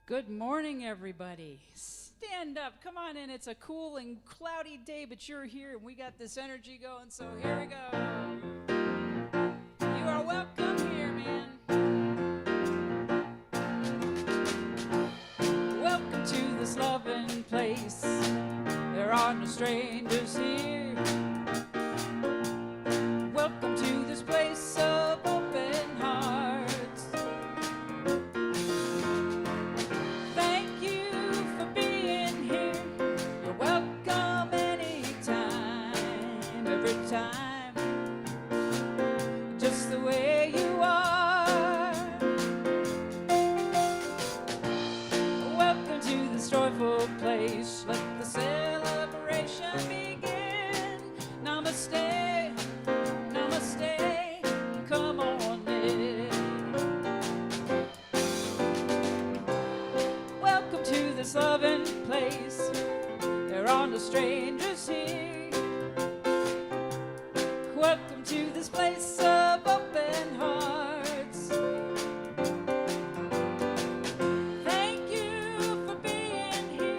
Good morning, everybody. Stand up. Come on in. It's a cool and cloudy day, but you're here, and we got this energy going, so here we go. You are welcome here, man. Welcome to this loving place. There are no strangers here. Welcome to this place of open hearts. Thank you for being here. You're welcome anytime, every time, just the way you are. Welcome to this joyful place. Let the celebration begin. Namaste, namaste, come on in. Welcome to this loving place. There are no strangers here. Welcome to this place of open hearts. Thank you for being here.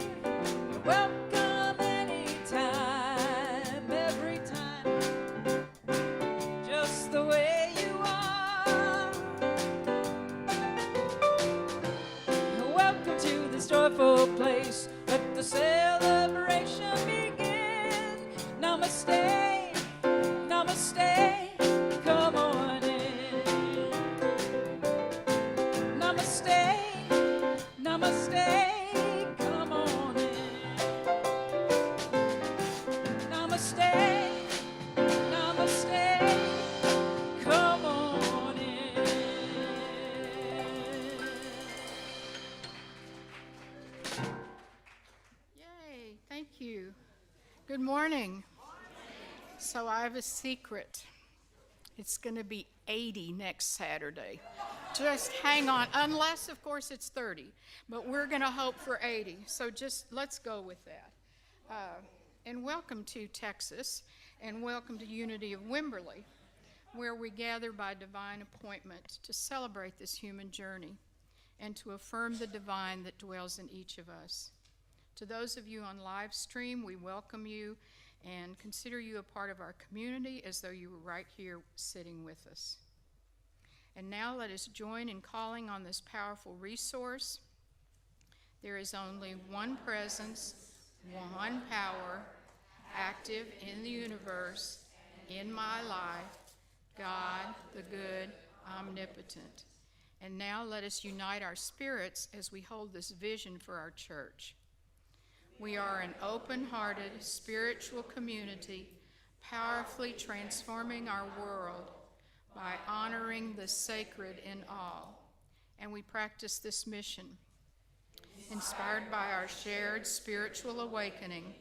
You're welcome anytime, every time, just the way you are. Namaste, namaste, come on in. Namaste, namaste, come on in. Namaste, namaste, come on in. Yay, thank you. Good morning. So I have a secret. It's going to be 80 next Saturday. Just hang on, unless, of course, it's 30. But we're going to hope for 80. So just let's go with that. And welcome to Texas, and welcome to Unity of Wimberley, where we gather by divine appointment to celebrate this human journey and to affirm the divine that dwells in each of us. To those of you on live stream, we welcome you and consider you a part of our community as though you were right here sitting with us. And now let us join in calling on this powerful resource. There is only one presence, one power, active in the universe, in my life, God, the good, omnipotent. And now let us unite our spirits as we hold this vision for our church. We are an open-hearted spiritual community, powerfully transforming our world by honoring the sacred in all. And we practice this mission. Inspired by our shared spiritual awakening,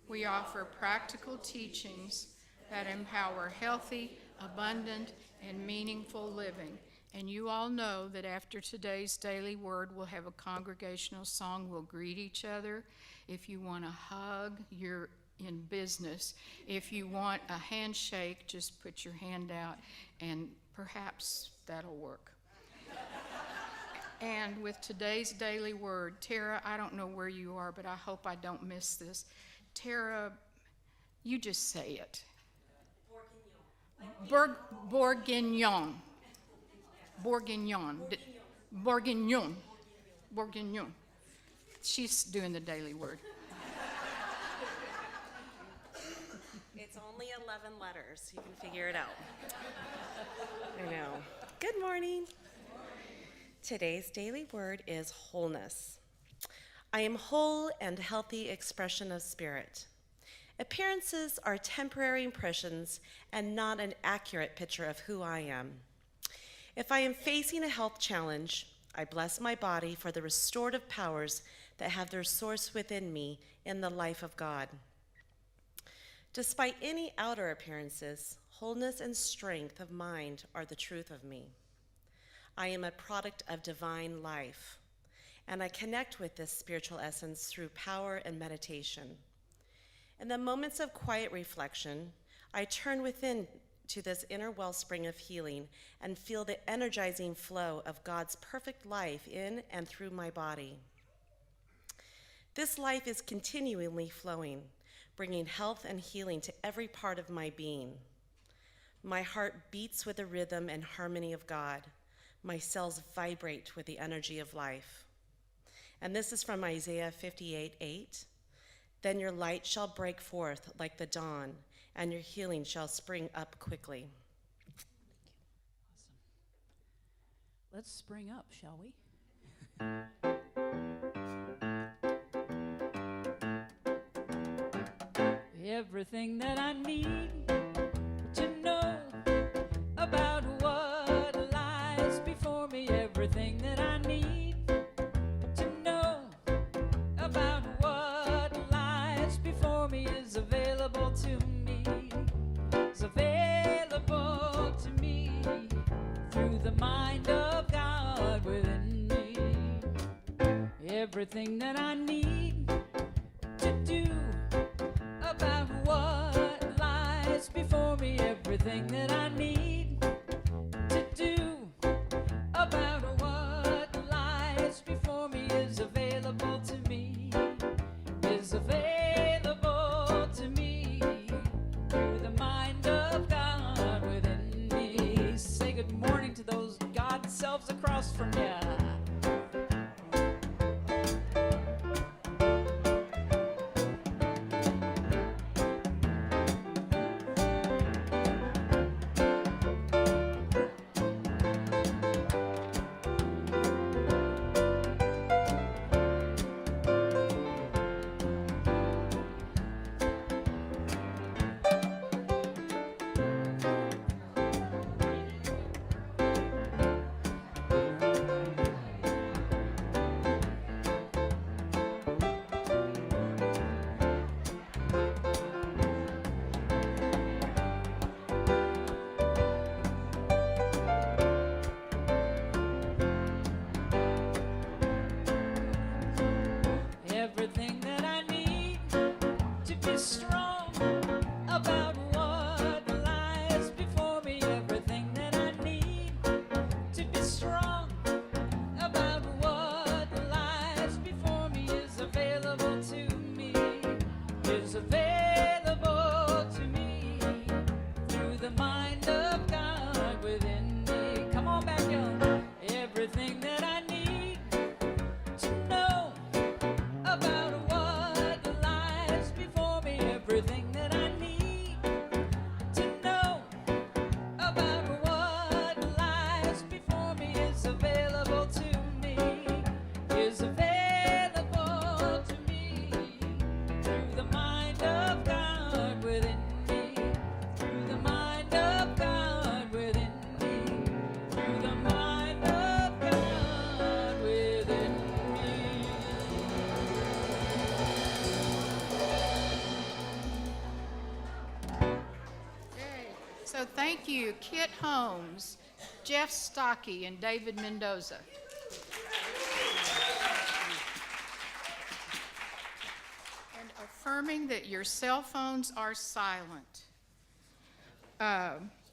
we offer practical teachings that empower healthy, abundant, and meaningful living. And you all know that after today's daily word, we'll have a congregational song. We'll greet each other. If you want a hug, you're in business. If you want a handshake, just put your hand out, and perhaps that'll work. And with today's daily word, Tara, I don't know where you are, but I hope I don't miss this. Tara, you just say it. Bourguignon. Bourguignon. Bourguignon. Bourguignon. She's doing the daily word. It's only 11 letters. You can figure it out. I know. Good morning. Today's daily word is wholeness. I am whole and healthy expression of spirit. Appearances are temporary impressions and not an accurate picture of who I am. If I am facing a health challenge, I bless my body for the restorative powers that have their source within me in the life of God. Despite any outer appearances, wholeness and strength of mind are the truth of me. I am a product of divine life, and I connect with this spiritual essence through power and meditation. In the moments of quiet reflection, I turn within to this inner wellspring of healing and feel the energizing flow of God's perfect life in and through my body. This life is continually flowing, bringing health and healing to every part of my being. My heart beats with the rhythm and harmony of God. My cells vibrate with the energy of life. And this is from Isaiah 58:8. Then your light shall break forth like the dawn, and your healing shall spring up quickly. Awesome. Let's spring up, shall we? Everything that I need to know about what lies before me, everything that I need to know about what lies before me is available to me, is available to me through the mind of God within me. Everything that I need to do about what lies before me, everything that I need to do about what lies before me is available to me, is available to me through the mind of God within me. Say good morning to those God selves across from you. So thank you, Kit Holmes, Jeff Stocky, and David Mendoza. And affirming that your cell phones are silent.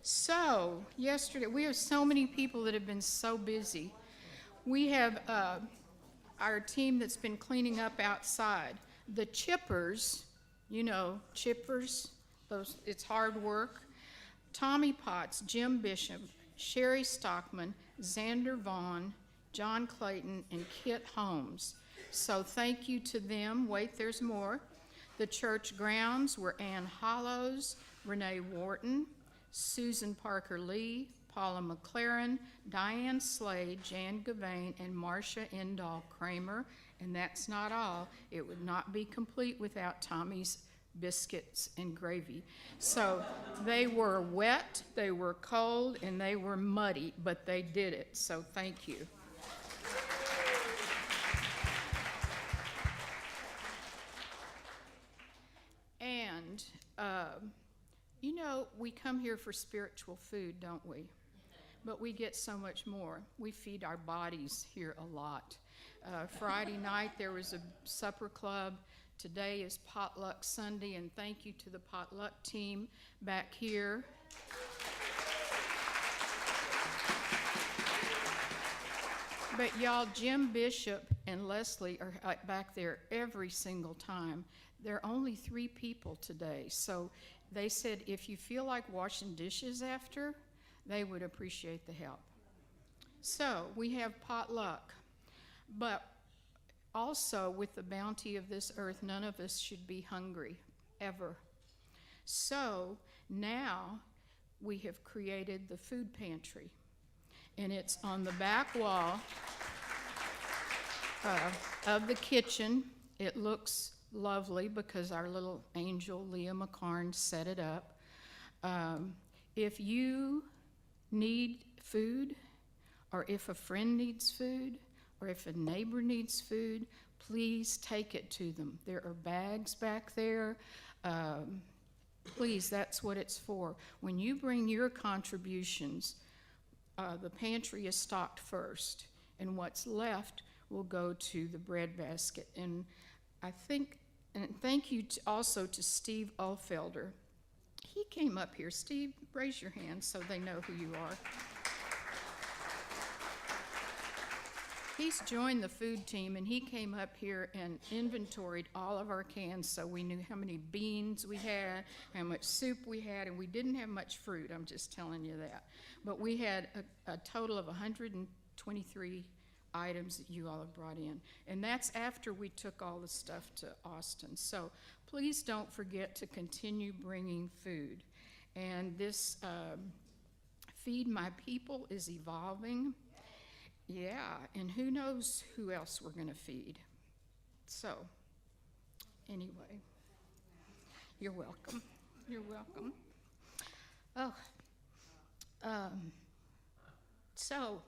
So yesterday, we have so many people that have been so busy. We have our team that's been cleaning up outside. The chippers, you know, chippers, those, it's hard work. Tommy Potts, Jim Bishop, Sherry Stockman, Xander Vaughn, John Clayton, and Kit Holmes. So thank you to them. Wait, there's more. The church grounds were Ann Hollows, Renee Wharton, Susan Parker Lee, Paula McLaren, Diane Slade, Jan Gavain, and Marcia Endall Kramer. And that's not all. It would not be complete without Tommy's biscuits and gravy. So they were wet, they were cold, and they were muddy, but they did it. So thank you. And, you know, we come here for spiritual food, don't we? But we get so much more. We feed our bodies here a lot. Friday night there was a supper club. Today is Potluck Sunday, and thank you to the potluck team back here. But y'all, Jim Bishop and Leslie are back there every single time. There are only 3 people today, so they said if you feel like washing dishes after, they would appreciate the help. So we have potluck, but also with the bounty of this earth, none of us should be hungry, ever. So now we have created the food pantry, and it's on the back wall of the kitchen. It looks lovely because our little angel, Leah McCarn, set it up. If you need food, or if a friend needs food, or if a neighbor needs food, please take it to them. There are bags back there. Please, that's what it's for. When you bring your contributions, the pantry is stocked first, and what's left will go to the bread basket. And I think, and thank you also to Steve Ulfelder. He came up here. Steve, raise your hand so they know who you are. He's joined the food team, and he came up here and inventoried all of our cans so we knew how many beans we had, how much soup we had, and we didn't have much fruit, I'm just telling you that. But we had a total of 123 items that you all have brought in. And that's after we took all the stuff to Austin. So please don't forget to continue bringing food. And this Feed My People is evolving. Yeah, and who knows who else we're going to feed. So, anyway, you're welcome. You're welcome. So,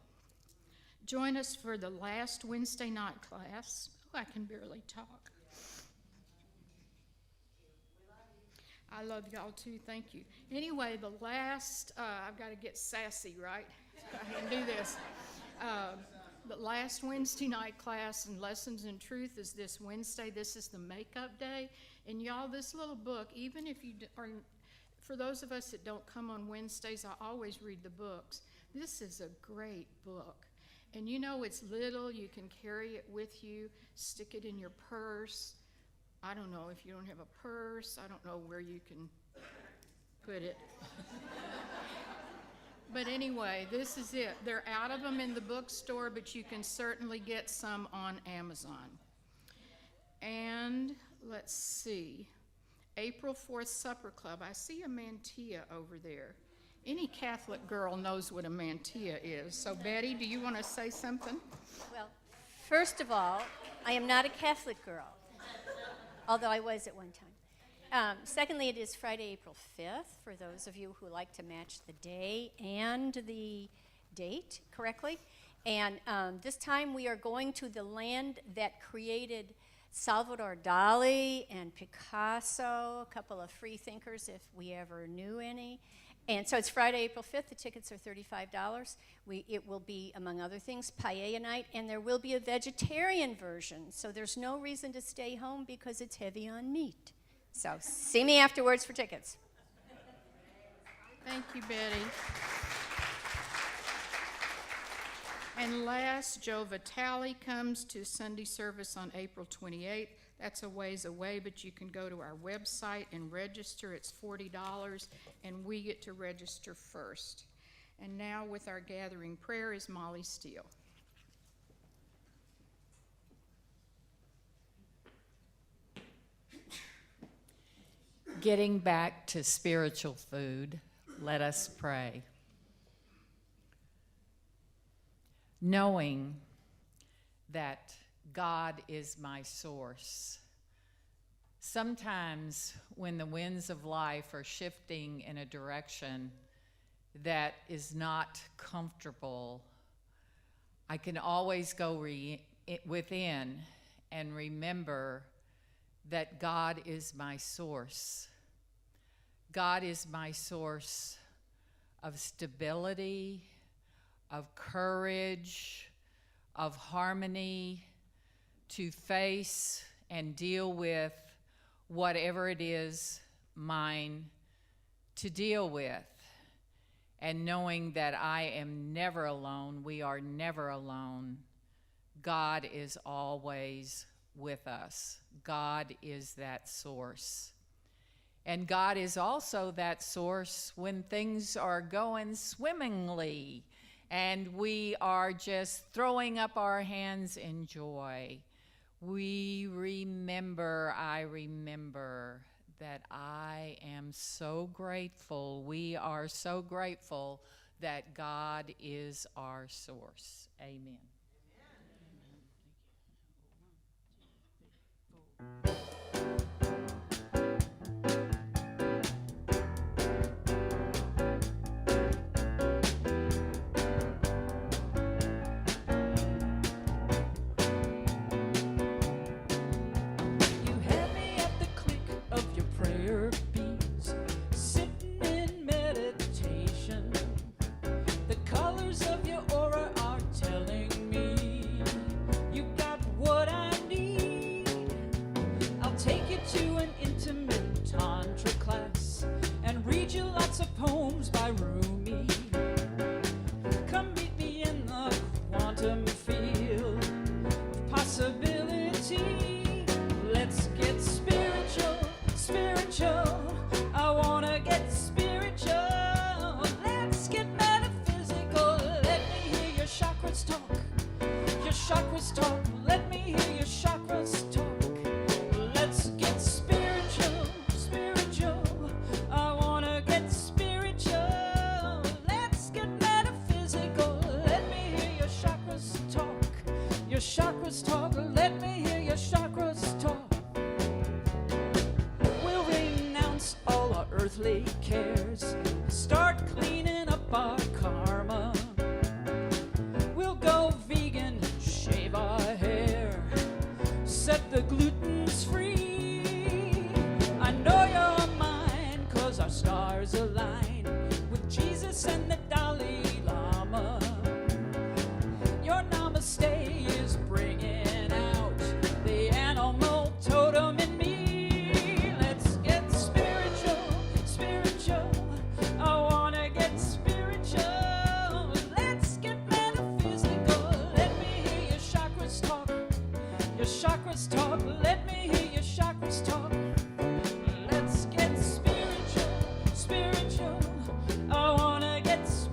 join us for the last Wednesday night class. Oh, I can barely talk. I love y'all too, thank you. Anyway, the last, I've got to get sassy, right? I can do this. The last Wednesday night class in Lessons in Truth is this Wednesday. This is the makeup day. And y'all, this little book, even if you are, for those of us that don't come on Wednesdays, I always read the books. This is a great book. And you know, it's little, you can carry it with you, stick it in your purse. I don't know if you don't have a purse, I don't know where you can put it. But anyway, this is it. They're out of them in the bookstore, but you can certainly get some on Amazon. And let's see, April 4th Supper Club. I see a mantilla over there. Any Catholic girl knows what a mantilla is. So Betty, do you want to say something? Well, first of all, I am not a Catholic girl, although I was at one time. Secondly, it is Friday, April 5th, for those of you who like to match the day and the date correctly. And this time we are going to the land that created Salvador Dali and Picasso, a couple of free thinkers if we ever knew any. And so it's Friday, April 5th. The tickets are $35. It will be, among other things, paella night, and there will be a vegetarian version. So there's no reason to stay home because it's heavy on meat. So see me afterwards for tickets. Thank you, Betty. And last, Joe Vitale comes to Sunday service on April 28th. That's a ways away, but you can go to our website and register. It's $40, and we get to register first. And now with our gathering prayer is Molly Steele. Getting back to spiritual food, let us pray. Knowing that God is my source. Sometimes when the winds of life are shifting in a direction that is not comfortable, I can always go within and remember that God is my source. God is my source of stability, of courage, of harmony, to face and deal with whatever it is mine to deal with. And knowing that I am never alone, we are never alone. God is always with us. God is that source. And God is also that source when things are going swimmingly and we are just throwing up our hands in joy. I remember that I am so grateful. We are so grateful that God is our source. Amen. Holmes by Rumi. Come meet me in the quantum field of possibility. Let's get spiritual, spiritual. I wanna get spiritual. Let's get metaphysical. Let me hear your chakras talk. Your chakras talk. Let me hear your chakras talk. Let's get spiritual, spiritual. I wanna get spiritual. Let's get metaphysical. Let me hear your chakras talk. Your chakras talk. Let me hear your chakras talk. We'll renounce all our earthly cares. Start cleaning up our karma. We'll go vegan, shave our hair, set the glutens free. I know you're mine, 'cause our stars align with Jesus and the Dalai Lama. Your namaste is bringing out the animal totem in me. Let's get spiritual, spiritual. I wanna get spiritual. Let's get metaphysical. Let me hear your chakras talk. Your chakras talk. Let me hear your chakras talk. Let's get spiritual, spiritual. I wanna get spiritual.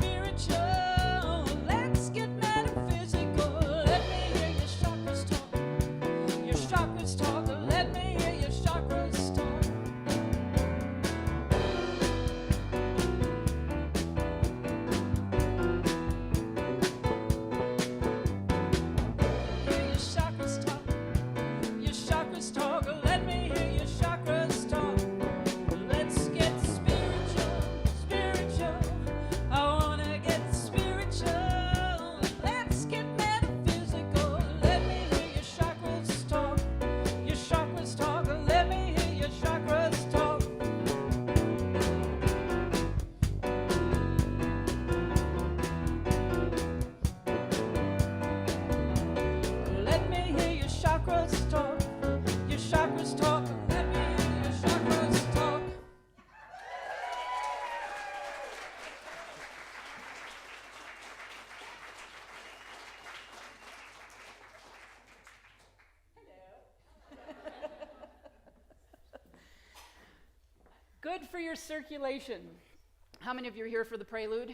Good for your circulation. How many of you are here for the prelude?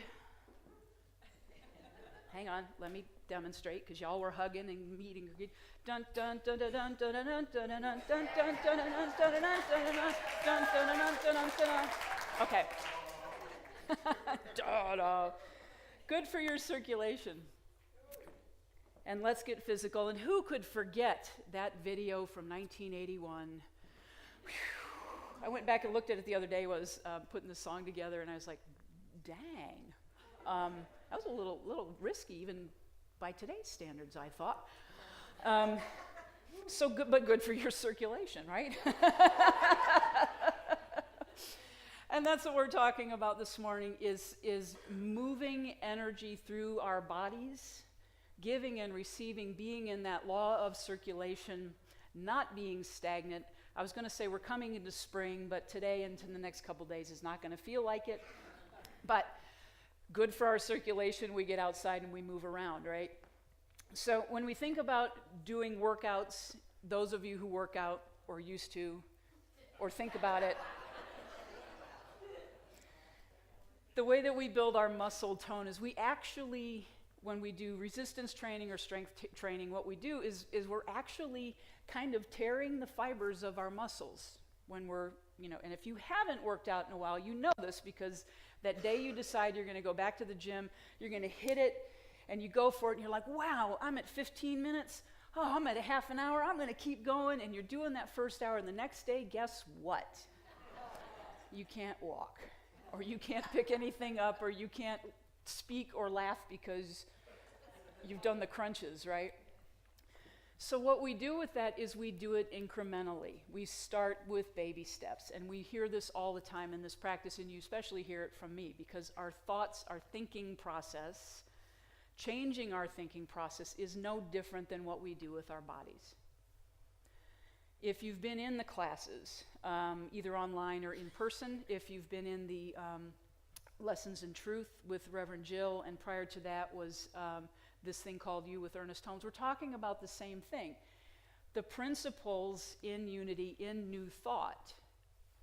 Hang on, let me demonstrate, because y'all were hugging and meeting. Dun dun dun dun dun dun dun dun dun dun dun dun dun dun dun dun dun. Okay. Good for your circulation. And let's get physical. And who could forget that video from 1981? Whew. I went back and looked at it the other day, was putting the song together, and I was like, dang. That was a little risky, even by today's standards, I thought. So good, but good for your circulation, right? And that's what we're talking about this morning, is moving energy through our bodies, giving and receiving, being in that law of circulation, not being stagnant. I was going to say we're coming into spring, but today and the next couple days is not going to feel like it. But good for our circulation, we get outside and we move around, right? So when we think about doing workouts, those of you who work out or used to, or think about it, the way that we build our muscle tone is we actually, when we do resistance training or strength training, what we do is we're actually kind of tearing the fibers of our muscles when we're, and if you haven't worked out in a while, you know this, because that day you decide you're going to go back to the gym, you're going to hit it, and you go for it, and you're like, wow, I'm at 15 minutes. Oh, I'm at a half an hour. I'm going to keep going, and you're doing that first hour, and the next day, guess what? You can't walk, or you can't pick anything up, or you can't speak or laugh because you've done the crunches, right? So what we do with that is we do it incrementally. We start with baby steps, and we hear this all the time in this practice, and you especially hear it from me, because our thoughts, our thinking process, changing our thinking process is no different than what we do with our bodies. If you've been in the classes, either online or in person, if you've been in the Lessons in Truth with Reverend Jill, and prior to that was this thing called You with Ernest Holmes, we're talking about the same thing. The principles in unity, in new thought.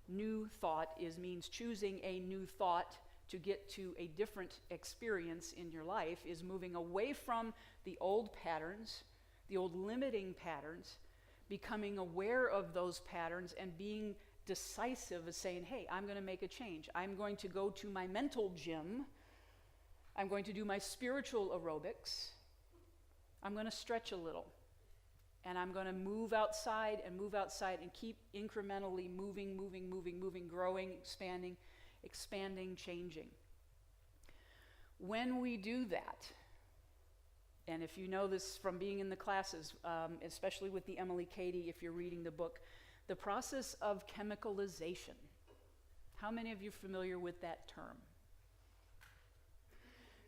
New thought means choosing a new thought to get to a different experience in your life, is moving away from the old patterns, the old limiting patterns, becoming aware of those patterns and being decisive as saying, hey, I'm going to make a change. I'm going to go to my mental gym. I'm going to do my spiritual aerobics. I'm going to stretch a little. And I'm going to move outside and keep incrementally moving, growing, expanding, changing. When we do that, and if you know this from being in the classes, especially with the Emily Cady, if you're reading the book, the process of chemicalization. How many of you are familiar with that term?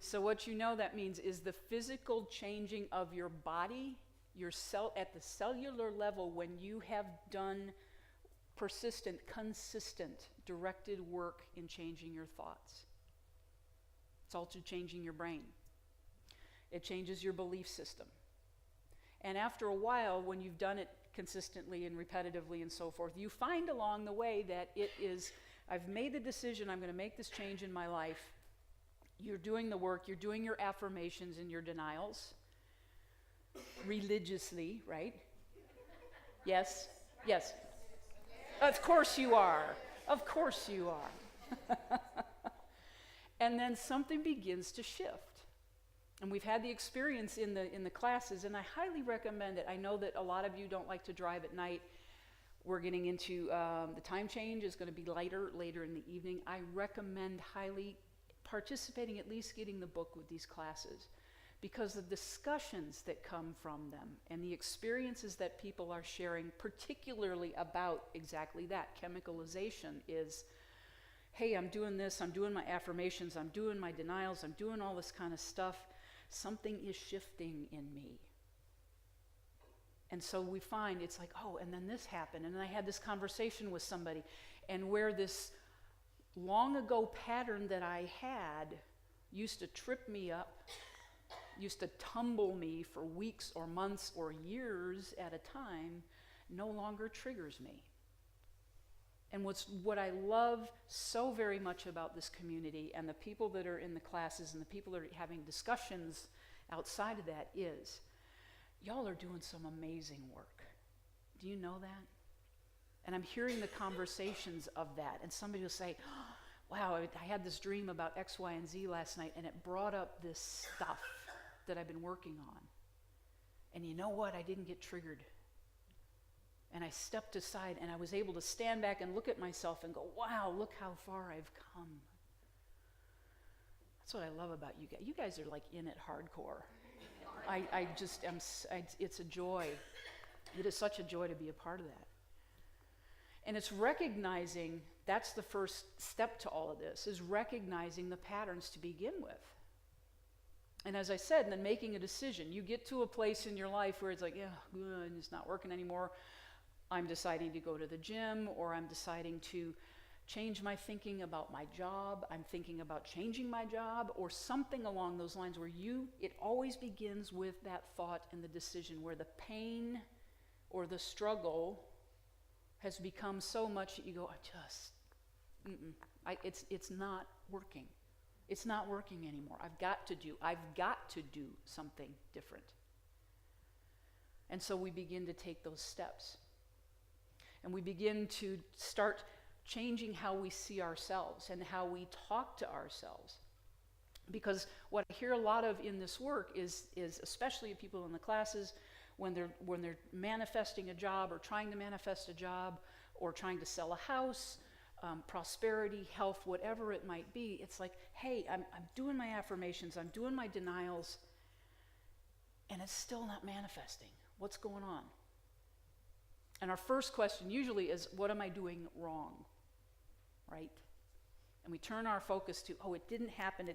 So what you know that means is the physical changing of your body, your cell at the cellular level, when you have done persistent, consistent, directed work in changing your thoughts. It's also changing your brain. It changes your belief system. And after a while, when you've done it consistently and repetitively and so forth, you find along the way that it is, I've made the decision, I'm going to make this change in my life. You're doing the work, you're doing your affirmations and your denials religiously, right? Yes? Yes. Of course you are. Of course you are. And then something begins to shift. And we've had the experience in the classes, and I highly recommend it. I know that a lot of you don't like to drive at night. We're getting into the time change is going to be later in the evening. I recommend highly participating, at least getting the book with these classes, because the discussions that come from them and the experiences that people are sharing, particularly about exactly that, chemicalization, is, hey, I'm doing this, I'm doing my affirmations, I'm doing my denials, I'm doing all this kind of stuff. Something is shifting in me. And so we find it's like, oh, and then this happened, and then I had this conversation with somebody, and where this long ago pattern that I had used to trip me up, used to tumble me for weeks or months or years at a time, no longer triggers me. And what I love so very much about this community and the people that are in the classes and the people that are having discussions outside of that is, y'all are doing some amazing work. Do you know that? And I'm hearing the conversations of that. And somebody will say, oh, wow, I had this dream about X, Y, and Z last night, and it brought up this stuff that I've been working on. And you know what? I didn't get triggered. And I stepped aside, and I was able to stand back and look at myself and go, wow, look how far I've come. That's what I love about you guys. You guys are like in it hardcore. I just am, it's a joy. It is such a joy to be a part of that. And it's recognizing, that's the first step to all of this, is recognizing the patterns to begin with. And as I said, and then making a decision. You get to a place in your life where it's like, yeah, it's not working anymore. I'm deciding to go to the gym, or I'm deciding to change my thinking about my job. I'm thinking about changing my job, or something along those lines where it always begins with that thought and the decision where the pain or the struggle has become so much that you go, it's not working. It's not working anymore. I've got to do something different. And so we begin to take those steps. And we begin to start changing how we see ourselves and how we talk to ourselves. Because what I hear a lot of in this work is especially people in the classes, when they're manifesting a job or trying to manifest a job or trying to sell a house, prosperity, health, whatever it might be, it's like, hey, I'm doing my affirmations, I'm doing my denials, and it's still not manifesting. What's going on? And our first question usually is, what am I doing wrong? Right? And we turn our focus to, it didn't happen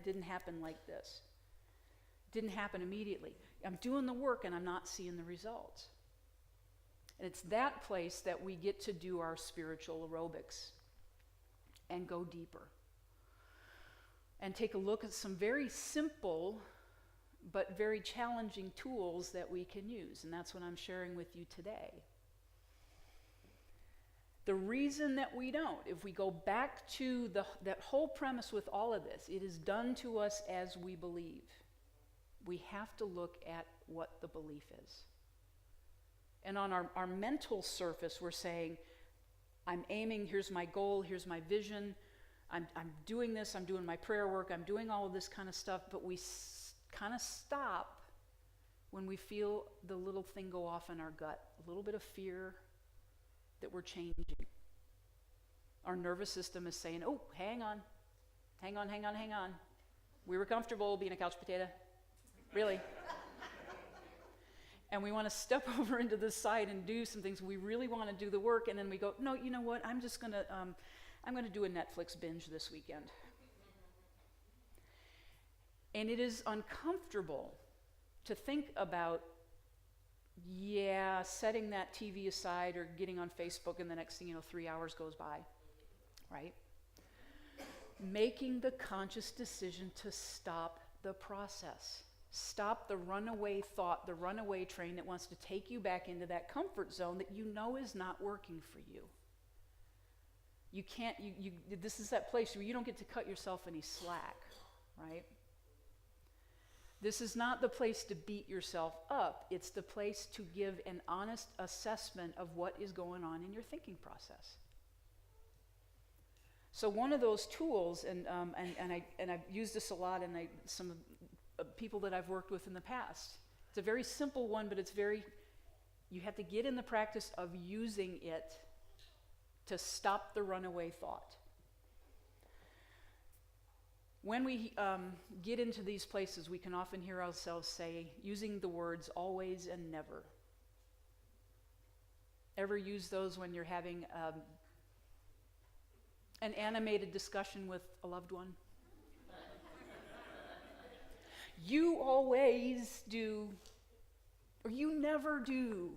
like this. It didn't happen immediately. I'm doing the work and I'm not seeing the results. And it's that place that we get to do our spiritual aerobics and go deeper. And take a look at some very simple but very challenging tools that we can use. And that's what I'm sharing with you today. The reason that we don't, if we go back to that whole premise with all of this, it is done to us as we believe. We have to look at what the belief is. And on our mental surface, we're saying, I'm aiming, here's my goal, here's my vision, I'm doing this, I'm doing my prayer work, I'm doing all of this kind of stuff, but we kind of stop when we feel the little thing go off in our gut, a little bit of fear that we're changing. Our nervous system is saying, oh, hang on. We were comfortable being a couch potato. Really. And we want to step over into the side and do some things. We really want to do the work, and then we go, no, you know what? I'm just going to do a Netflix binge this weekend. And it is uncomfortable to think about, setting that TV aside or getting on Facebook, and the next thing you know, 3 hours goes by, right? Making the conscious decision to stop the process. Stop the runaway thought, the runaway train that wants to take you back into that comfort zone that you know is not working for you. You can't, this is that place where you don't get to cut yourself any slack, right? This is not the place to beat yourself up. It's the place to give an honest assessment of what is going on in your thinking process. So one of those tools, and I've used this a lot in some people that I've worked with in the past. It's a very simple one, but you have to get in the practice of using it to stop the runaway thought. When we get into these places, we can often hear ourselves say, using the words always and never. Ever use those when you're having an animated discussion with a loved one? You always do, or you never do.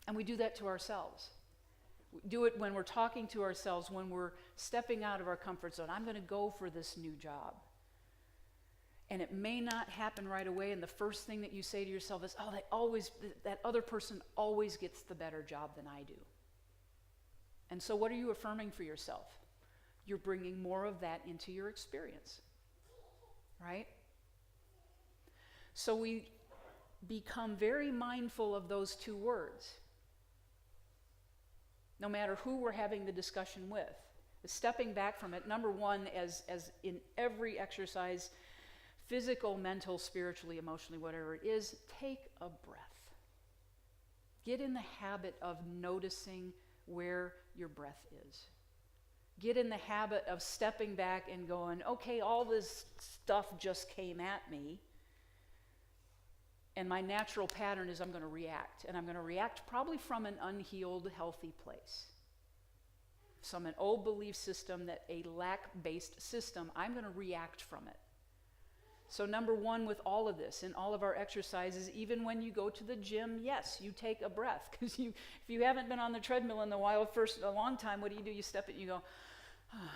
And we do that to ourselves. We do it when we're talking to ourselves, when we're stepping out of our comfort zone. I'm going to go for this new job. And it may not happen right away, and the first thing that you say to yourself is, that other person always gets the better job than I do. And so what are you affirming for yourself? You're bringing more of that into your experience, right? So we become very mindful of those two words, no matter who we're having the discussion with. Stepping back from it, number one, as in every exercise, physical, mental, spiritually, emotionally, whatever it is, take a breath. Get in the habit of noticing where your breath is. Get in the habit of stepping back and going, okay, all this stuff just came at me, and my natural pattern is I'm going to react, and I'm going to react probably from an unhealed, healthy place. From an old belief system, that a lack-based system, I'm going to react from it. So number one with all of this, in all of our exercises, even when you go to the gym, yes, you take a breath. Because if you haven't been on the treadmill in a long time, what do? You step it and you go, ah.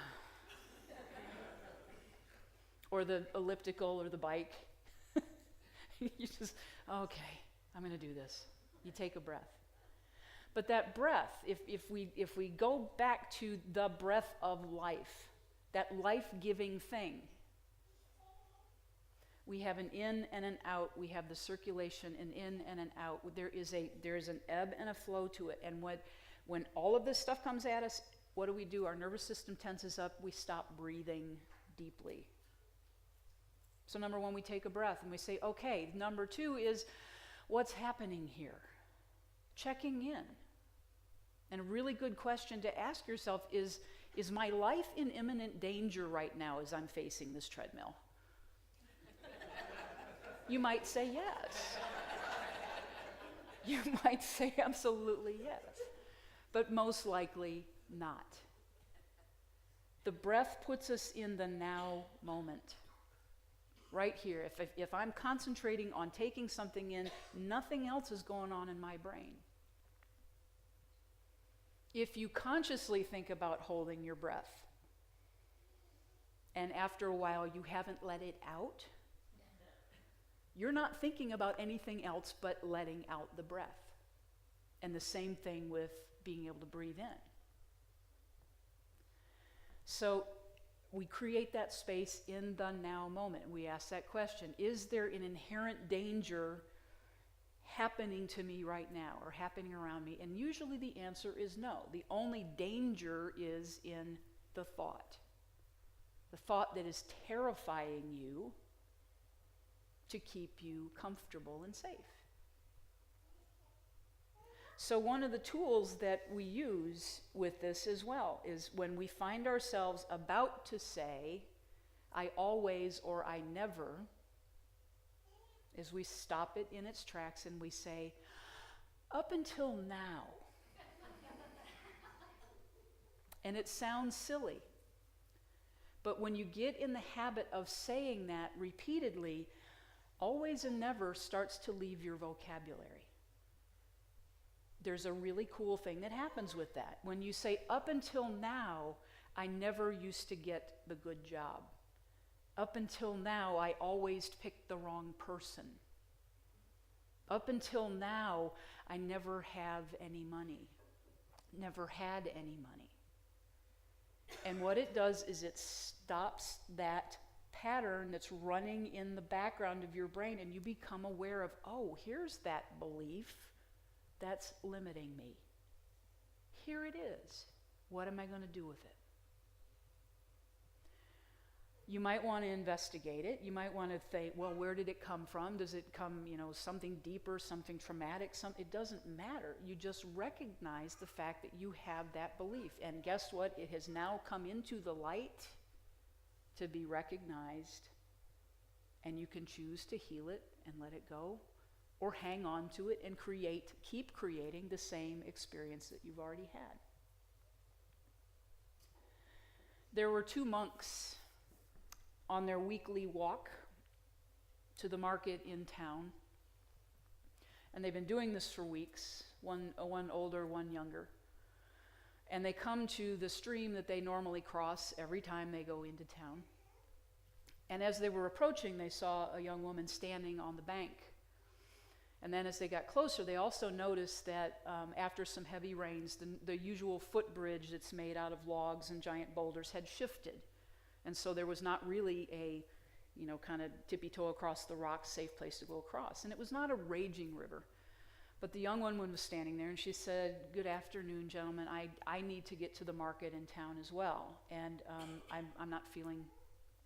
Or the elliptical or the bike. You just, okay, I'm going to do this. You take a breath. But that breath, if we go back to the breath of life, that life-giving thing, we have an in and an out. We have the circulation, an in and an out. There is an ebb and a flow to it. And when all of this stuff comes at us, what do? Our nervous system tenses up. We stop breathing deeply. So number one, we take a breath and we say, okay. Number two is, what's happening here? Checking in. And a really good question to ask yourself is my life in imminent danger right now as I'm facing this treadmill? You might say yes. You might say absolutely yes. But most likely not. The breath puts us in the now moment. Right here. If I'm concentrating on taking something in, nothing else is going on in my brain. If you consciously think about holding your breath, and after a while you haven't let it out, you're not thinking about anything else but letting out the breath. And the same thing with being able to breathe in. So we create that space in the now moment. We ask that question, is there an inherent danger happening to me right now or happening around me? And usually the answer is no. The only danger is in the thought that is terrifying you to keep you comfortable and safe. So one of the tools that we use with this as well is when we find ourselves about to say, I always or I never, is we stop it in its tracks and we say, up until now. And it sounds silly. But when you get in the habit of saying that repeatedly, always and never starts to leave your vocabulary. There's a really cool thing that happens with that. When you say, up until now, I never used to get the good job. Up until now, I always picked the wrong person. Up until now, I never have any money. Never had any money. And what it does is it stops that pattern that's running in the background of your brain, and you become aware of, oh, here's that belief that's limiting me. Here it is. What am I going to do with it? You might want to investigate it. You might want to think, well, where did it come from? Does it come, something deeper, something traumatic? It doesn't matter. You just recognize the fact that you have that belief. And guess what? It has now come into the light to be recognized. And you can choose to heal it and let it go, or hang on to it and keep creating the same experience that you've already had. There were two monks on their weekly walk to the market in town. And they've been doing this for weeks, one older, one younger. And they come to the stream that they normally cross every time they go into town. And as they were approaching, they saw a young woman standing on the bank. And then as they got closer, they also noticed that after some heavy rains, the usual footbridge that's made out of logs and giant boulders had shifted. And so there was not really a, kind of tippy-toe across the rocks, safe place to go across. And it was not a raging river. But the young one was standing there, and she said, "Good afternoon, gentlemen. I need to get to the market in town as well. And I'm not feeling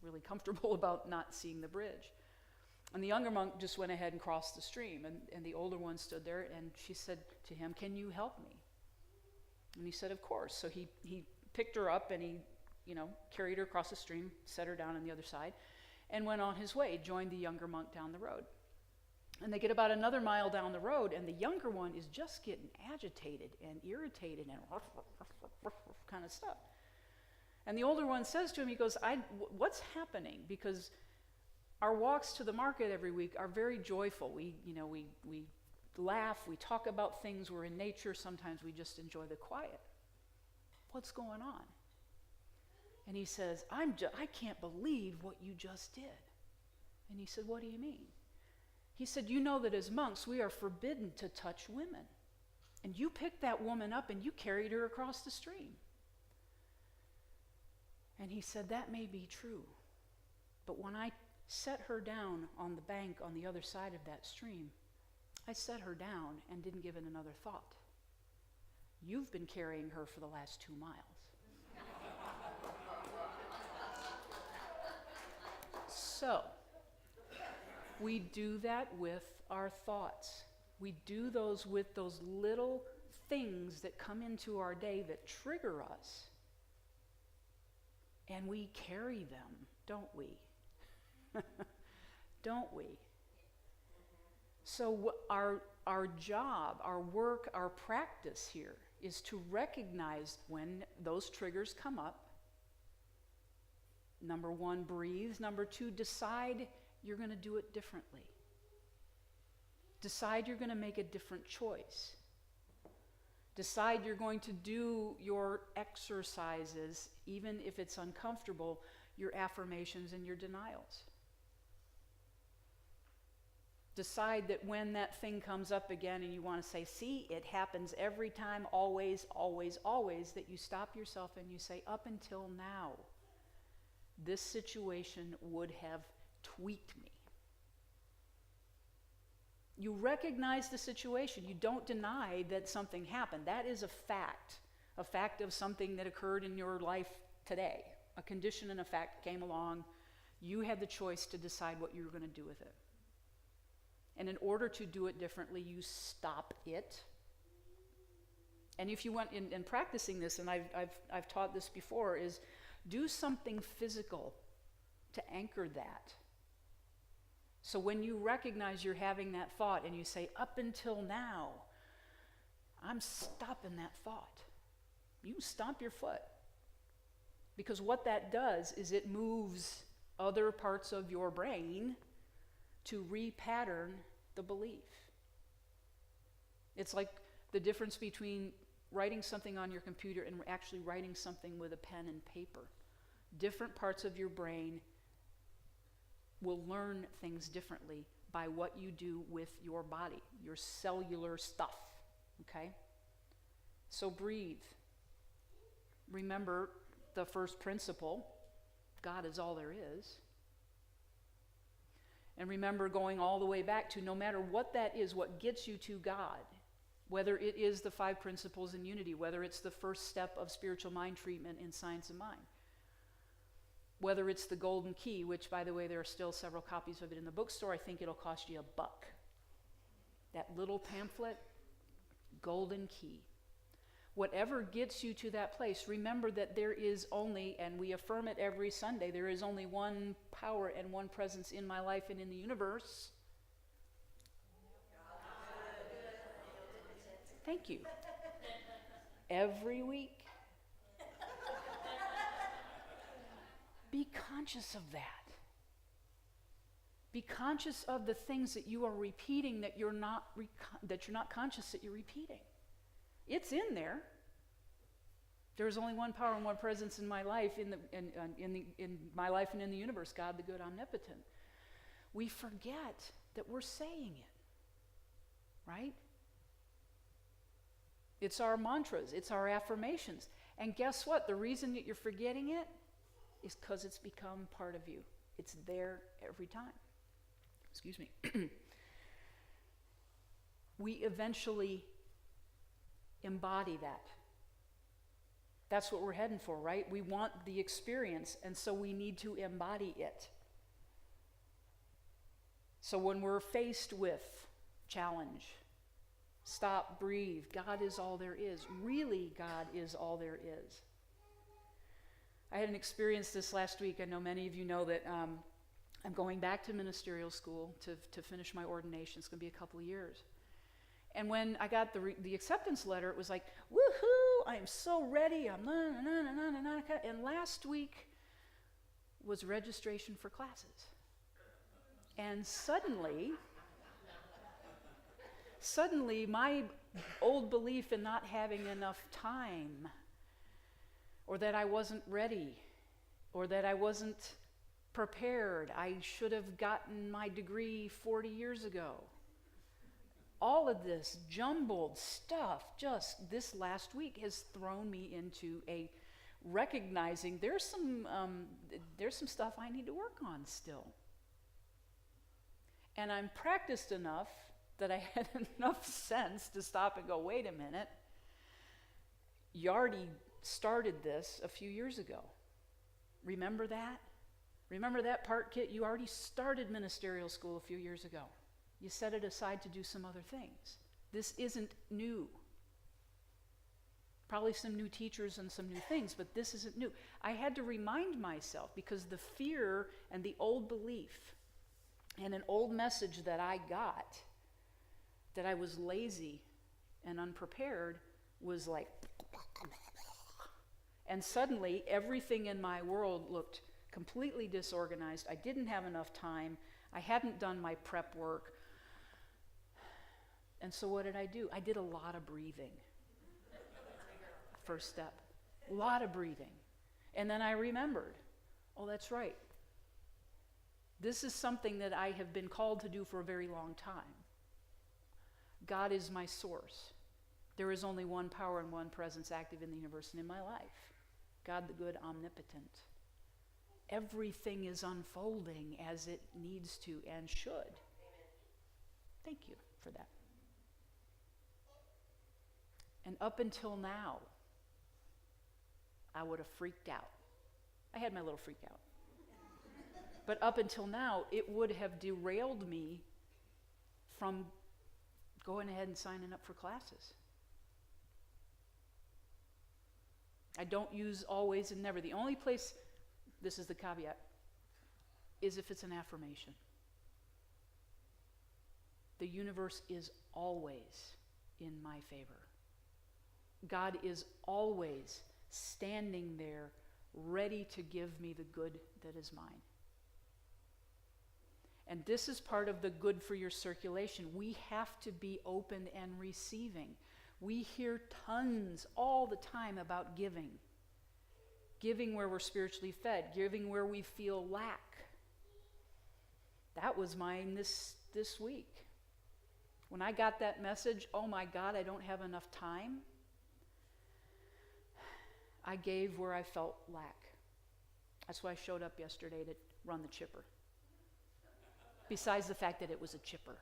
really comfortable about not seeing the bridge." And the younger monk just went ahead and crossed the stream. And the older one stood there, and she said to him, "Can you help me?" And he said, "Of course." So he picked her up, and he carried her across the stream, set her down on the other side, and went on his way, joined the younger monk down the road. And they get about another mile down the road, and the younger one is just getting agitated and irritated and kind of stuff. And the older one says to him, he goes, "What's happening? Because our walks to the market every week are very joyful. We laugh, we talk about things, we're in nature, sometimes we just enjoy the quiet. What's going on?" And he says, I can't believe what you just did." And he said, "What do you mean?" He said, "You know that as monks, we are forbidden to touch women. And you picked that woman up and you carried her across the stream." And he said, "That may be true. But when I set her down on the bank on the other side of that stream, I set her down and didn't give it another thought. You've been carrying her for the last 2 miles." So, we do that with our thoughts. We do those with those little things that come into our day that trigger us. And we carry them, don't we? Don't we? So our job, our work, our practice here is to recognize when those triggers come up. Number 1, breathe. Number 2, decide you're going to do it differently. Decide you're going to make a different choice. Decide you're going to do your exercises, even if it's uncomfortable, your affirmations and your denials. Decide that when that thing comes up again and you want to say, "See, it happens every time, always, always, always," that you stop yourself and you say, "Up until now, this situation would have tweaked me." You recognize the situation. You don't deny that something happened. That is a fact of something that occurred in your life today. A condition and a fact came along. You had the choice to decide what you were going to do with it. And in order to do it differently, you stop it. And if you went in practicing this, and I've taught this before, is do something physical to anchor that. So when you recognize you're having that thought and you say, "Up until now, I'm stopping that thought," you stomp your foot. Because what that does is it moves other parts of your brain to repattern the belief. It's like the difference between writing something on your computer and actually writing something with a pen and paper. Different parts of your brain will learn things differently by what you do with your body, your cellular stuff, okay? So breathe. Remember the first principle, God is all there is. And remember going all the way back to no matter what that is, what gets you to God, whether it is the 5 principles in unity, whether it's the first step of spiritual mind treatment in Science of Mind, whether it's the golden key, which, by the way, there are still several copies of it in the bookstore. I think it'll cost you $1. That little pamphlet, golden key. Whatever gets you to that place, remember that there is only, and we affirm it every Sunday, there is only one power and one presence in my life and in the universe. Thank you. Every week. Be conscious of that. Be conscious of the things that you are repeating that you're not conscious that you're repeating. It's in there. There's only one power and one presence in my life, in my life and in the universe, God the good omnipotent. We forget that we're saying it. right? It's our mantras, it's our affirmations. And guess what? The reason that you're forgetting it is because it's become part of you. It's there every time. Excuse me. We eventually embody that. That's what we're heading for, right? We want the experience, and so we need to embody it. So when we're faced with challenge, stop, breathe. God is all there is. Really, God is all there is. I had an experience this last week. I know many of you know that I'm going back to ministerial school to finish my ordination. It's going to be a couple of years. And when I got the acceptance letter, it was like, woohoo, I am so ready. And last week was registration for classes. And suddenly, my old belief in not having enough time, or that I wasn't ready, or that I wasn't prepared, I should have gotten my degree 40 years ago. All of this jumbled stuff just this last week has thrown me into a recognizing there's some stuff I need to work on still. And I'm practiced enough that I had enough sense to stop and go, wait a minute. You already started this a few years ago. Remember that? Remember that part, Kit? You already started ministerial school a few years ago. You set it aside to do some other things. This isn't new. Probably some new teachers and some new things, but this isn't new. I had to remind myself because the fear and the old belief and an old message that I got that I was lazy and unprepared was like, and suddenly everything in my world looked completely disorganized. I didn't have enough time. I hadn't done my prep work. And so what did I do? I did a lot of breathing. First step, a lot of breathing. And then I remembered, oh, that's right. This is something that I have been called to do for a very long time. God is my source. There is only one power and one presence active in the universe and in my life. God the good, omnipotent. Everything is unfolding as it needs to and should. Thank you for that. And up until now, I would have freaked out. I had my little freak out. But up until now, it would have derailed me from going ahead and signing up for classes. I don't use always and never. The only place, this is the caveat, is if it's an affirmation. The universe is always in my favor. God is always standing there, ready to give me the good that is mine. And this is part of the good for your circulation. We have to be open and receiving. We hear tons all the time about giving. Giving where we're spiritually fed, giving where we feel lack. That was mine this week. When I got that message, oh my God, I don't have enough time, I gave where I felt lack. That's why I showed up yesterday to run the chipper. Besides the fact that it was a chipper.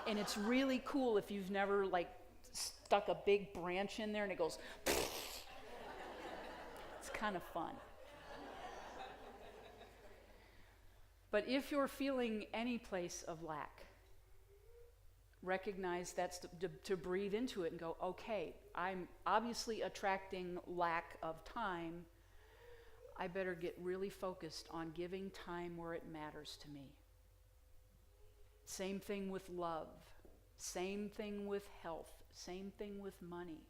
And it's really cool if you've never stuck a big branch in there and it goes, it's kind of fun. But if you're feeling any place of lack, recognize that's to breathe into it and go, okay, I'm obviously attracting lack of time. I better get really focused on giving time where it matters to me. Same thing with love. Same thing with health. Same thing with money.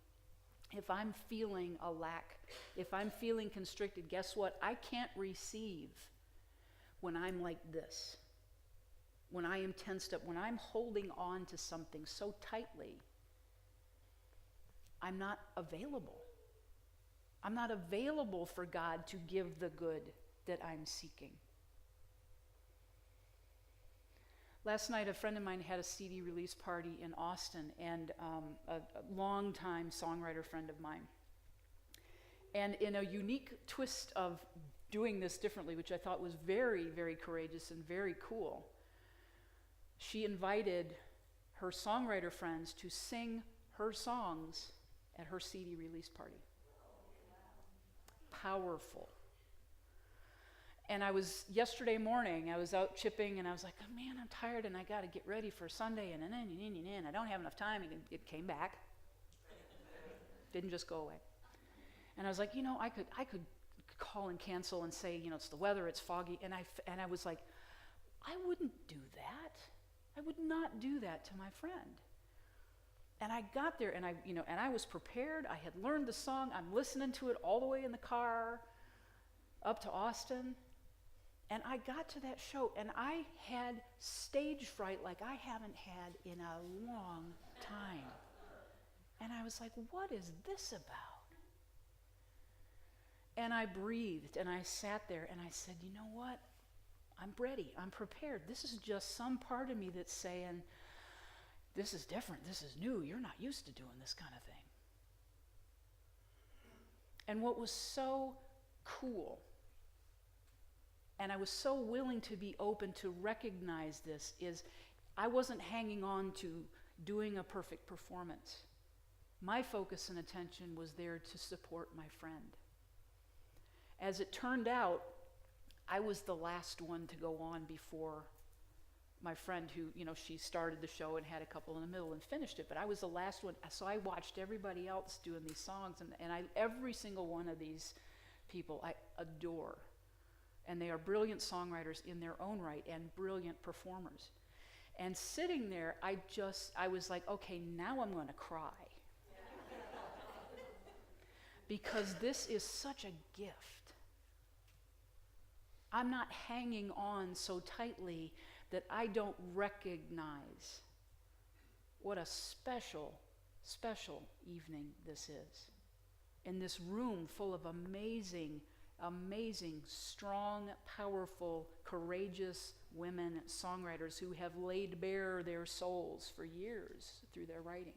If I'm feeling a lack, if I'm feeling constricted, guess what? I can't receive when I'm like this. When I am tensed up, when I'm holding on to something so tightly, I'm not available. I'm not available for God to give the good that I'm seeking. Last night, a friend of mine had a CD release party in Austin, and a longtime songwriter friend of mine. And in a unique twist of doing this differently, which I thought was very, very courageous and very cool, she invited her songwriter friends to sing her songs at her CD release party. Powerful. And yesterday morning, I was out chipping, and I was like, oh, man, I'm tired, and I got to get ready for Sunday, and I don't have enough time, and it came back. Didn't just go away. And I was like, I could call and cancel and say, it's the weather, it's foggy, and I was like, I wouldn't do that. I would not do that to my friend. And I got there, and I was prepared. I had learned the song. I'm listening to it all the way in the car up to Austin. And I got to that show, and I had stage fright like I haven't had in a long time. And I was like, what is this about? And I breathed, and I sat there, and I said, you know what? I'm ready. I'm prepared. This is just some part of me that's saying, this is different. This is new. You're not used to doing this kind of thing. And what was so cool, and I was so willing to be open to recognize this, is I wasn't hanging on to doing a perfect performance. My focus and attention was there to support my friend. As it turned out, I was the last one to go on before my friend who, she started the show and had a couple in the middle and finished it, but I was the last one. So I watched everybody else doing these songs, and every single one of these people I adore. And they are brilliant songwriters in their own right and brilliant performers. And sitting there, I was like, okay, now I'm going to cry. Because this is such a gift. I'm not hanging on so tightly that I don't recognize what a special, special evening this is. In this room full of amazing, strong, powerful, courageous women songwriters who have laid bare their souls for years through their writing.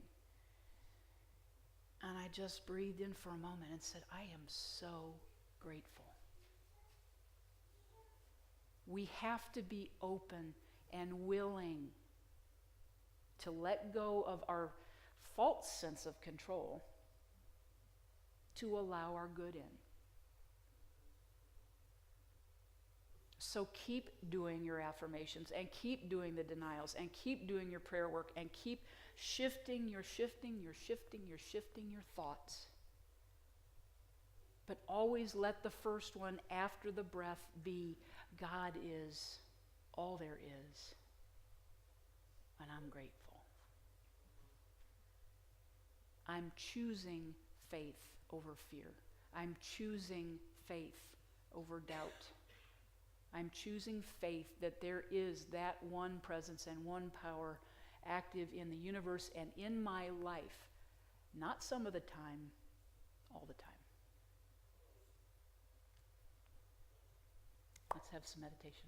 And I just breathed in for a moment and said, I am so grateful. We have to be open and willing to let go of our false sense of control to allow our good in. So keep doing your affirmations, and keep doing the denials, and keep doing your prayer work, and keep shifting your thoughts. But always let the first one after the breath be, God is all there is, and I'm grateful. I'm choosing faith over fear. I'm choosing faith over doubt. I'm choosing faith that there is that one presence and one power active in the universe and in my life, not some of the time, all the time. Let's have some meditation.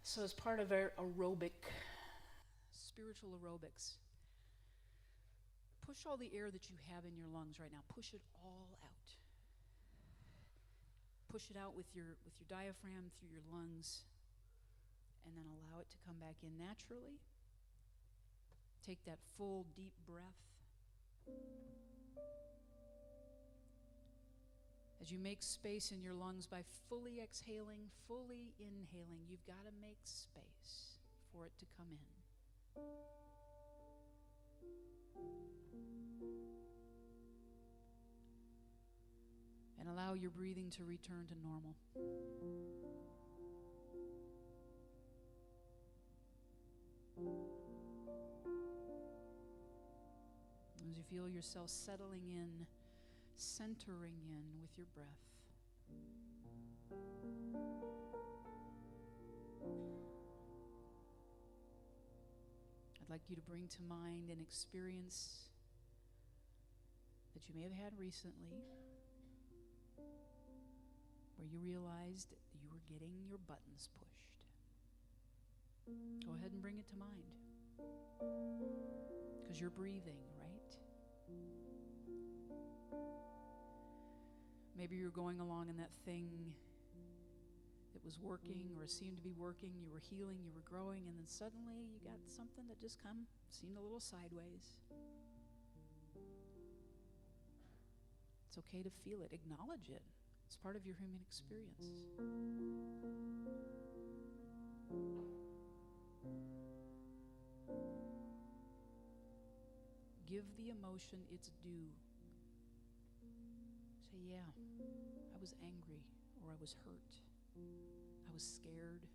So as part of our aerobic, spiritual aerobics, push all the air that you have in your lungs right now. Push it all out. Push it out with your diaphragm through your lungs, and then allow it to come back in naturally. Take that full, deep breath. As you make space in your lungs by fully exhaling, fully inhaling, you've got to make space for it to come in. And allow your breathing to return to normal. As you feel yourself settling in, centering in with your breath. like you to bring to mind an experience that you may have had recently where you realized that you were getting your buttons pushed. Go ahead and bring it to mind, because you're breathing, right? Maybe you're going along in that thing that was working or seemed to be working. You were healing, you were growing, and then suddenly you got something that just seemed a little sideways. It's okay to feel it. Acknowledge it. It's part of your human experience. Give the emotion its due. Say, yeah, I was angry, or I was hurt, I was scared.